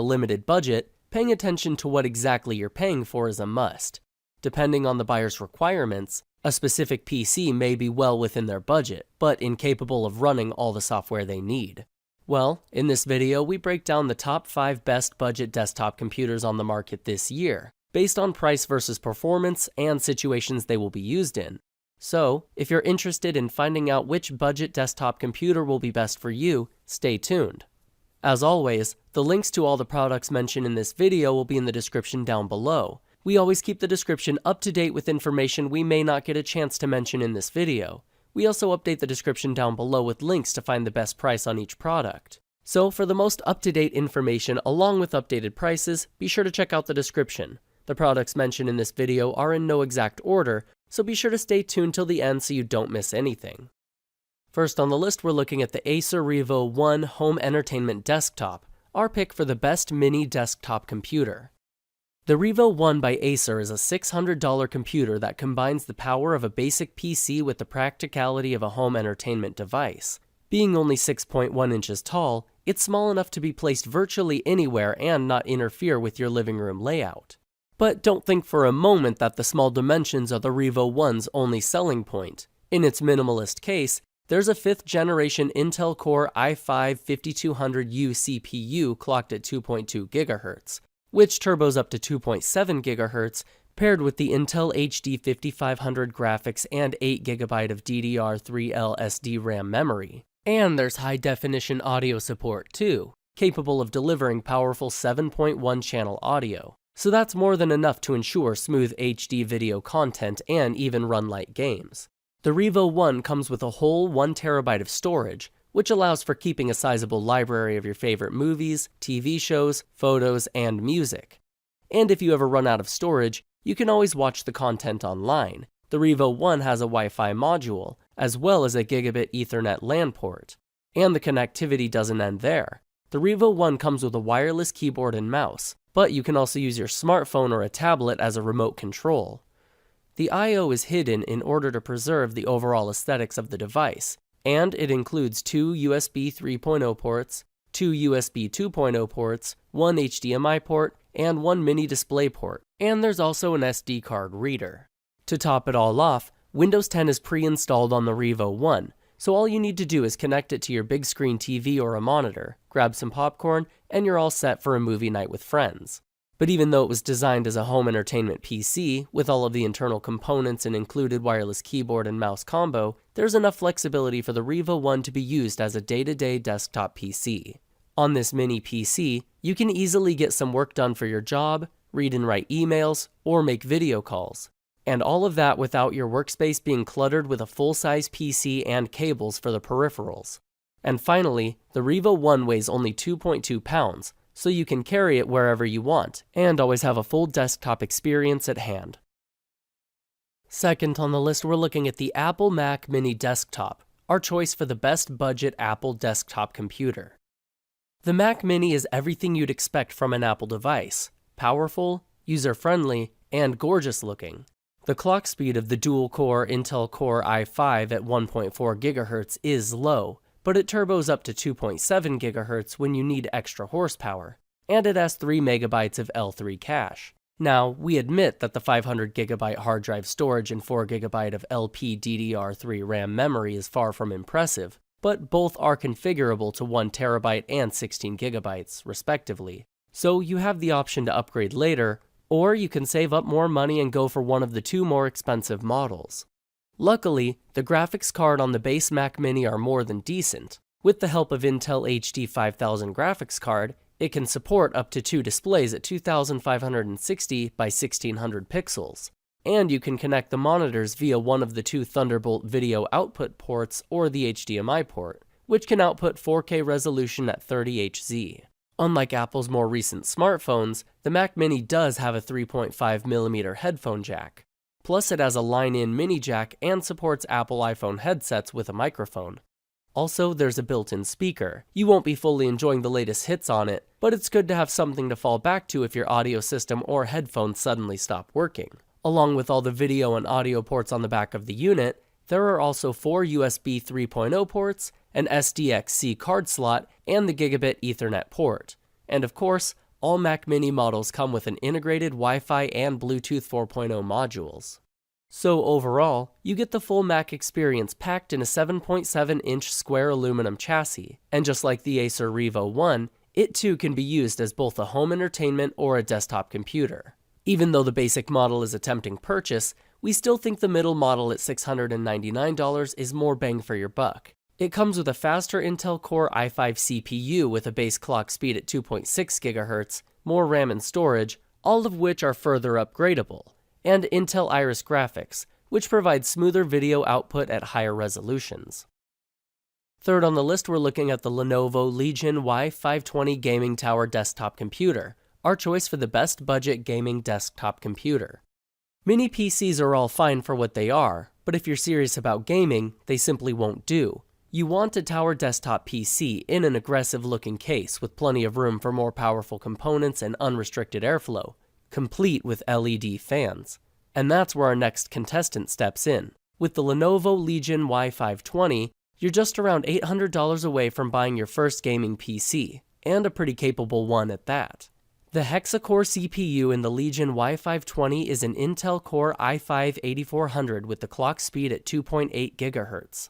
a limited budget, paying attention to what exactly you're paying for is a must. Depending on the buyer's requirements, a specific PC may be well within their budget, but incapable of running all the software they need. Well, in this video, we break down the top 5 best budget desktop computers on the market this year, based on price versus performance and situations they will be used in. So, if you're interested in finding out which budget desktop computer will be best for you, stay tuned. As always, the links to all the products mentioned in this video will be in the description down below. We always keep the description up to date with information we may not get a chance to mention in this video. We also update the description down below with links to find the best price on each product. So for the most up-to-date information along with updated prices, be sure to check out the description. The products mentioned in this video are in no exact order, so be sure to stay tuned till the end so you don't miss anything. First on the list, we're looking at the Acer Revo 1 Home Entertainment Desktop, our pick for the best mini desktop computer. The Revo 1 by Acer is a $600 computer that combines the power of a basic PC with the practicality of a home entertainment device. Being only 6.1 inches tall, it's small enough to be placed virtually anywhere and not interfere with your living room layout. But don't think for a moment that the small dimensions are the Revo 1's only selling point. In its minimalist case, there's a 5th generation Intel Core i5-5200U CPU clocked at 2.2 GHz. Which turbos up to 2.7 GHz, paired with the Intel HD 5500 graphics and 8GB of DDR3L SD RAM memory. And there's high-definition audio support too, capable of delivering powerful 7.1 channel audio. So that's more than enough to ensure smooth HD video content and even run light games. The Revo 1 comes with a whole 1TB of storage, which allows for keeping a sizable library of your favorite movies, TV shows, photos, and music. And if you ever run out of storage, you can always watch the content online. The Revo 1 has a Wi-Fi module, as well as a gigabit Ethernet LAN port. And the connectivity doesn't end there. The Revo 1 comes with a wireless keyboard and mouse, but you can also use your smartphone or a tablet as a remote control. The I/O is hidden in order to preserve the overall aesthetics of the device, and it includes 2 USB 3.0 ports, 2 USB 2.0 ports, 1 HDMI port, and 1 mini display port, and there's also an SD card reader. To top it all off, Windows 10 is pre-installed on the Revo 1, so all you need to do is connect it to your big screen TV or a monitor, grab some popcorn, and you're all set for a movie night with friends. But even though it was designed as a home entertainment PC, with all of the internal components and included wireless keyboard and mouse combo, there's enough flexibility for the Revo 1 to be used as a day-to-day desktop PC. On this mini PC, you can easily get some work done for your job, read and write emails, or make video calls. And all of that without your workspace being cluttered with a full-size PC and cables for the peripherals. And finally, the Revo 1 weighs only 2.2 pounds, so you can carry it wherever you want, and always have a full desktop experience at hand. Second on the list, we're looking at the Apple Mac Mini Desktop, our choice for the best budget Apple desktop computer. The Mac Mini is everything you'd expect from an Apple device: powerful, user-friendly, and gorgeous looking. The clock speed of the dual-core Intel Core i5 at 1.4 GHz is low, but it turbos up to 2.7 GHz when you need extra horsepower, and it has 3 MB of L3 cache. Now, we admit that the 500 GB hard drive storage and 4 GB of LPDDR3 RAM memory is far from impressive, but both are configurable to 1 TB and 16 GB, respectively. So you have the option to upgrade later, or you can save up more money and go for one of the 2 more expensive models. Luckily, the graphics card on the base Mac Mini are more than decent. With the help of Intel HD 5000 graphics card, it can support up to 2 displays at 2560 by 1600 pixels. And you can connect the monitors via one of the 2 Thunderbolt video output ports or the HDMI port, which can output 4K resolution at 30Hz. Unlike Apple's more recent smartphones, the Mac Mini does have a 3.5mm headphone jack. Plus, it has a line-in mini jack and supports Apple iPhone headsets with a microphone. Also, there's a built-in speaker. You won't be fully enjoying the latest hits on it, but it's good to have something to fall back to if your audio system or headphones suddenly stop working. Along with all the video and audio ports on the back of the unit, there are also 4 USB 3.0 ports, an SDXC card slot, and the gigabit Ethernet port. And of course, All Mac Mini models come with an integrated Wi-Fi and Bluetooth 4.0 modules. So overall, you get the full Mac experience packed in a 7.7-inch square aluminum chassis, and just like the Acer Revo 1, it too can be used as both a home entertainment or a desktop computer. Even though the basic model is a tempting purchase, we still think the middle model at $699 is more bang for your buck. It comes with a faster Intel Core i5 CPU with a base clock speed at 2.6 GHz, more RAM and storage, all of which are further upgradable, and Intel Iris graphics, which provides smoother video output at higher resolutions. Third on the list, we're looking at the Lenovo Legion Y520 Gaming Tower Desktop Computer, our choice for the best budget gaming desktop computer. Mini PCs are all fine for what they are, but if you're serious about gaming, they simply won't do. You want a tower desktop PC in an aggressive-looking case with plenty of room for more powerful components and unrestricted airflow, complete with LED fans. And that's where our next contestant steps in. With the Lenovo Legion Y520, you're just around $800 away from buying your first gaming PC, and a pretty capable one at that. The hexa-core CPU in the Legion Y520 is an Intel Core i5-8400 with the clock speed at 2.8 GHz.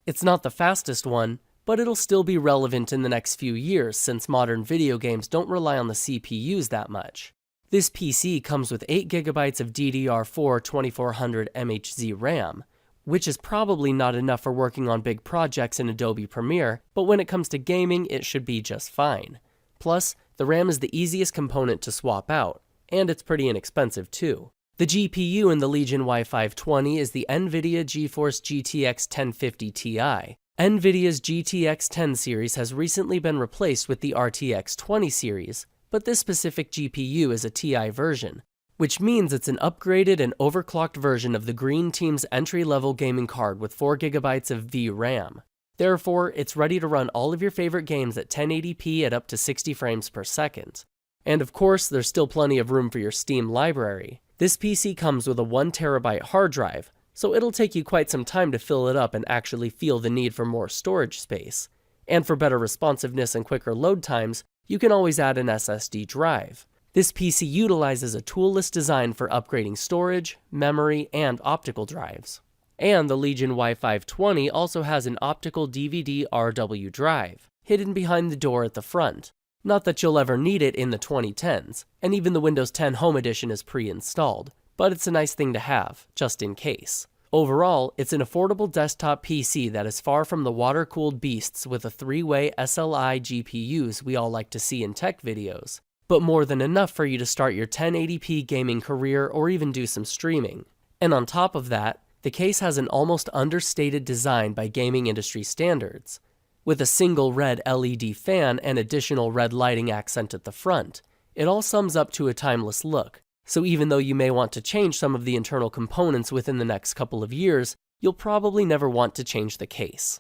It's not the fastest one, but it'll still be relevant in the next few years since modern video games don't rely on the CPUs that much. This PC comes with 8GB of DDR4 2400 MHz RAM, which is probably not enough for working on big projects in Adobe Premiere, but when it comes to gaming, it should be just fine. Plus, the RAM is the easiest component to swap out, and it's pretty inexpensive too. The GPU in the Legion Y520 is the NVIDIA GeForce GTX 1050 Ti. NVIDIA's GTX 10 series has recently been replaced with the RTX 20 series, but this specific GPU is a Ti version, which means it's an upgraded and overclocked version of the Green Team's entry-level gaming card with 4GB of VRAM. Therefore, it's ready to run all of your favorite games at 1080p at up to 60 frames per second. And of course, there's still plenty of room for your Steam library. This PC comes with a 1TB hard drive, so it'll take you quite some time to fill it up and actually feel the need for more storage space. And for better responsiveness and quicker load times, you can always add an SSD drive. This PC utilizes a toolless design for upgrading storage, memory, and optical drives. And the Legion Y520 also has an optical DVD-RW drive, hidden behind the door at the front. Not that you'll ever need it in the 2010s, and even the Windows 10 Home Edition is pre-installed, but it's a nice thing to have, just in case. Overall, it's an affordable desktop PC that is far from the water-cooled beasts with the 3-way SLI GPUs we all like to see in tech videos, but more than enough for you to start your 1080p gaming career or even do some streaming. And on top of that, the case has an almost understated design by gaming industry standards. With a single red LED fan and additional red lighting accent at the front, it all sums up to a timeless look. So even though you may want to change some of the internal components within the next couple of years, you'll probably never want to change the case.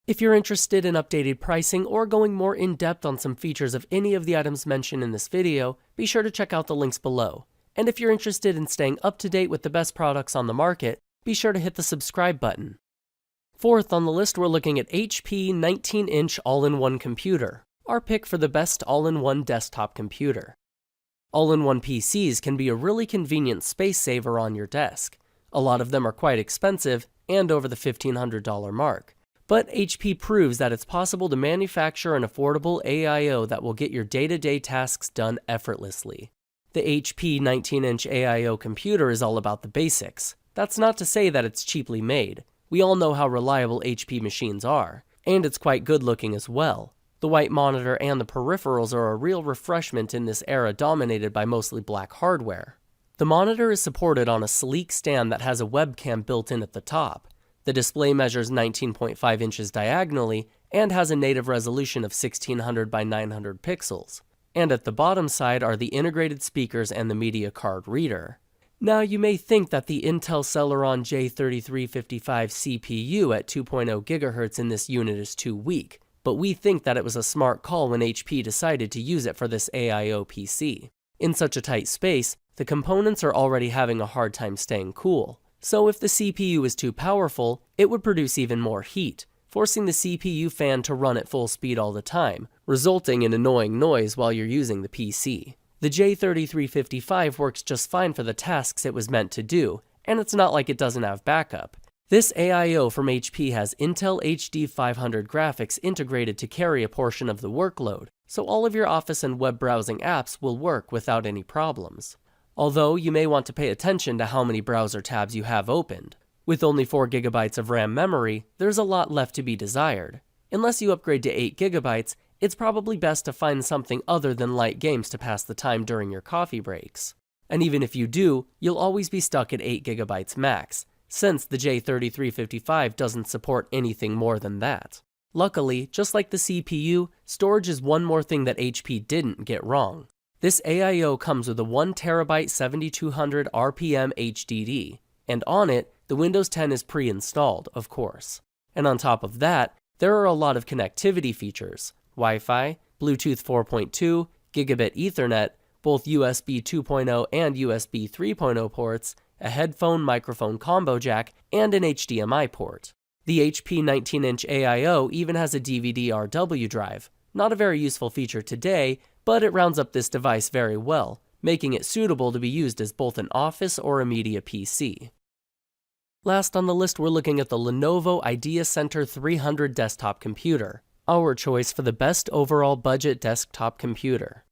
If you're interested in updated pricing or going more in-depth on some features of any of the items mentioned in this video, be sure to check out the links below. And if you're interested in staying up to date with the best products on the market, be sure to hit the subscribe button. Fourth on the list, we're looking at HP 19-inch all-in-one computer, our pick for the best all-in-one desktop computer. All-in-one PCs can be a really convenient space saver on your desk. A lot of them are quite expensive and over the $1,500 mark. But HP proves that it's possible to manufacture an affordable AIO that will get your day-to-day tasks done effortlessly. The HP 19-inch AIO computer is all about the basics. That's not to say that it's cheaply made. We all know how reliable HP machines are, and it's quite good looking as well. The white monitor and the peripherals are a real refreshment in this era dominated by mostly black hardware. The monitor is supported on a sleek stand that has a webcam built in at the top. The display measures 19.5 inches diagonally and has a native resolution of 1600 by 900 pixels. And at the bottom side are the integrated speakers and the media card reader. Now you may think that the Intel Celeron J3355 CPU at 2.0 GHz in this unit is too weak, but we think that it was a smart call when HP decided to use it for this AIO PC. In such a tight space, the components are already having a hard time staying cool. So if the CPU is too powerful, it would produce even more heat, forcing the CPU fan to run at full speed all the time, resulting in annoying noise while you're using the PC. The J3355 works just fine for the tasks it was meant to do, and it's not like it doesn't have backup. This AIO from HP has Intel HD 500 graphics integrated to carry a portion of the workload, so all of your office and web browsing apps will work without any problems. Although you may want to pay attention to how many browser tabs you have opened. With only 4 GB of RAM memory, there's a lot left to be desired. Unless you upgrade to 8 GB, it's probably best to find something other than light games to pass the time during your coffee breaks. And even if you do, you'll always be stuck at 8 GB max, since the J3355 doesn't support anything more than that. Luckily, just like the CPU, storage is one more thing that HP didn't get wrong. This AIO comes with a 1TB 7200 RPM HDD, and on it, the Windows 10 is pre-installed, of course. And on top of that, there are a lot of connectivity features: Wi-Fi, Bluetooth 4.2, Gigabit Ethernet, both USB 2.0 and USB 3.0 ports, a headphone-microphone combo jack, and an HDMI port. The HP 19-inch AIO even has a DVD-RW drive, not a very useful feature today, but it rounds up this device very well, making it suitable to be used as both an office or a media PC. Last on the list, we're looking at the Lenovo Ideacentre 300 desktop computer, our choice for the best overall budget desktop computer.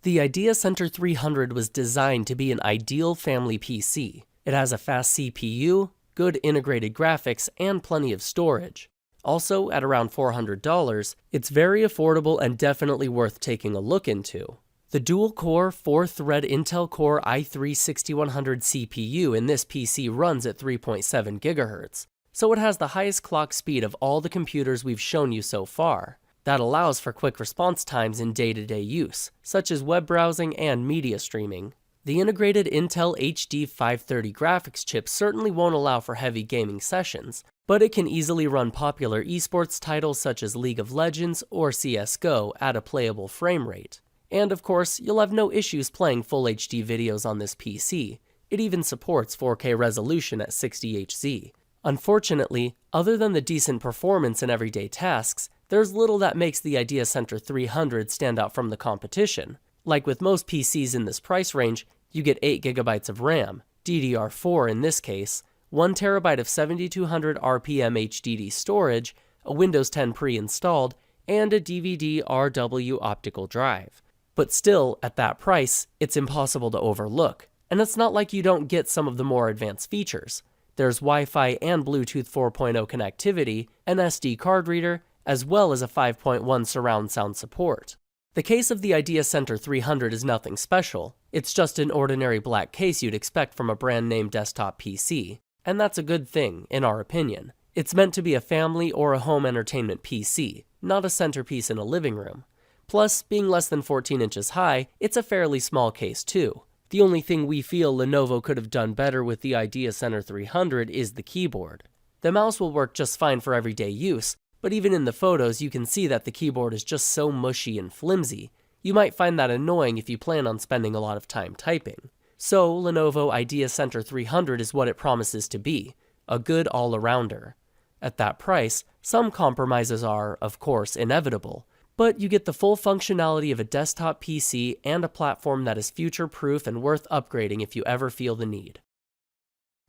The Ideacentre 300 was designed to be an ideal family PC. It has a fast CPU, good integrated graphics, and plenty of storage. Also, at around $400, it's very affordable and definitely worth taking a look into. The dual-core, 4-thread Intel Core i3-6100 CPU in this PC runs at 3.7 GHz, so it has the highest clock speed of all the computers we've shown you so far. That allows for quick response times in day-to-day use, such as web browsing and media streaming. The integrated Intel HD 530 graphics chip certainly won't allow for heavy gaming sessions, but it can easily run popular esports titles such as League of Legends or CSGO at a playable frame rate. And of course, you'll have no issues playing full HD videos on this PC. It even supports 4K resolution at 60Hz. Unfortunately, other than the decent performance in everyday tasks, there's little that makes the Ideacentre 300 stand out from the competition. Like with most PCs in this price range, you get 8 GB of RAM, DDR4 in this case, 1TB of 7200 RPM HDD storage, a Windows 10 pre-installed, and a DVD-RW optical drive. But still, at that price, it's impossible to overlook. And it's not like you don't get some of the more advanced features. There's Wi-Fi and Bluetooth 4.0 connectivity, an SD card reader, as well as a 5.1 surround sound support. The case of the Ideacentre 300 is nothing special. It's just an ordinary black case you'd expect from a brand-name desktop PC. And that's a good thing, in our opinion. It's meant to be a family or a home entertainment PC, not a centerpiece in a living room. Plus, being less than 14 inches high, it's a fairly small case too. The only thing we feel Lenovo could have done better with the Ideacentre 300 is the keyboard. The mouse will work just fine for everyday use, but even in the photos you can see that the keyboard is just so mushy and flimsy. You might find that annoying if you plan on spending a lot of time typing. So, Lenovo Ideacentre 300 is what it promises to be, a good all-arounder. At that price, some compromises are, of course, inevitable, but you get the full functionality of a desktop PC and a platform that is future-proof and worth upgrading if you ever feel the need.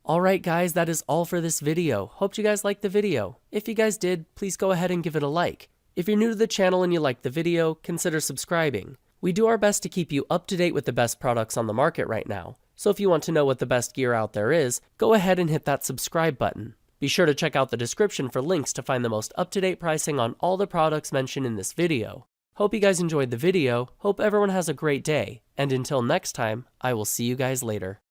Alright guys, that is all for this video. Hope you guys liked the video. If you guys did, please go ahead and give it a like. If you're new to the channel and you liked the video, consider subscribing. We do our best to keep you up to date with the best products on the market right now, so if you want to know what the best gear out there is, go ahead and hit that subscribe button. Be sure to check out the description for links to find the most up-to-date pricing on all the products mentioned in this video. Hope you guys enjoyed the video, hope everyone has a great day, and until next time, I will see you guys later.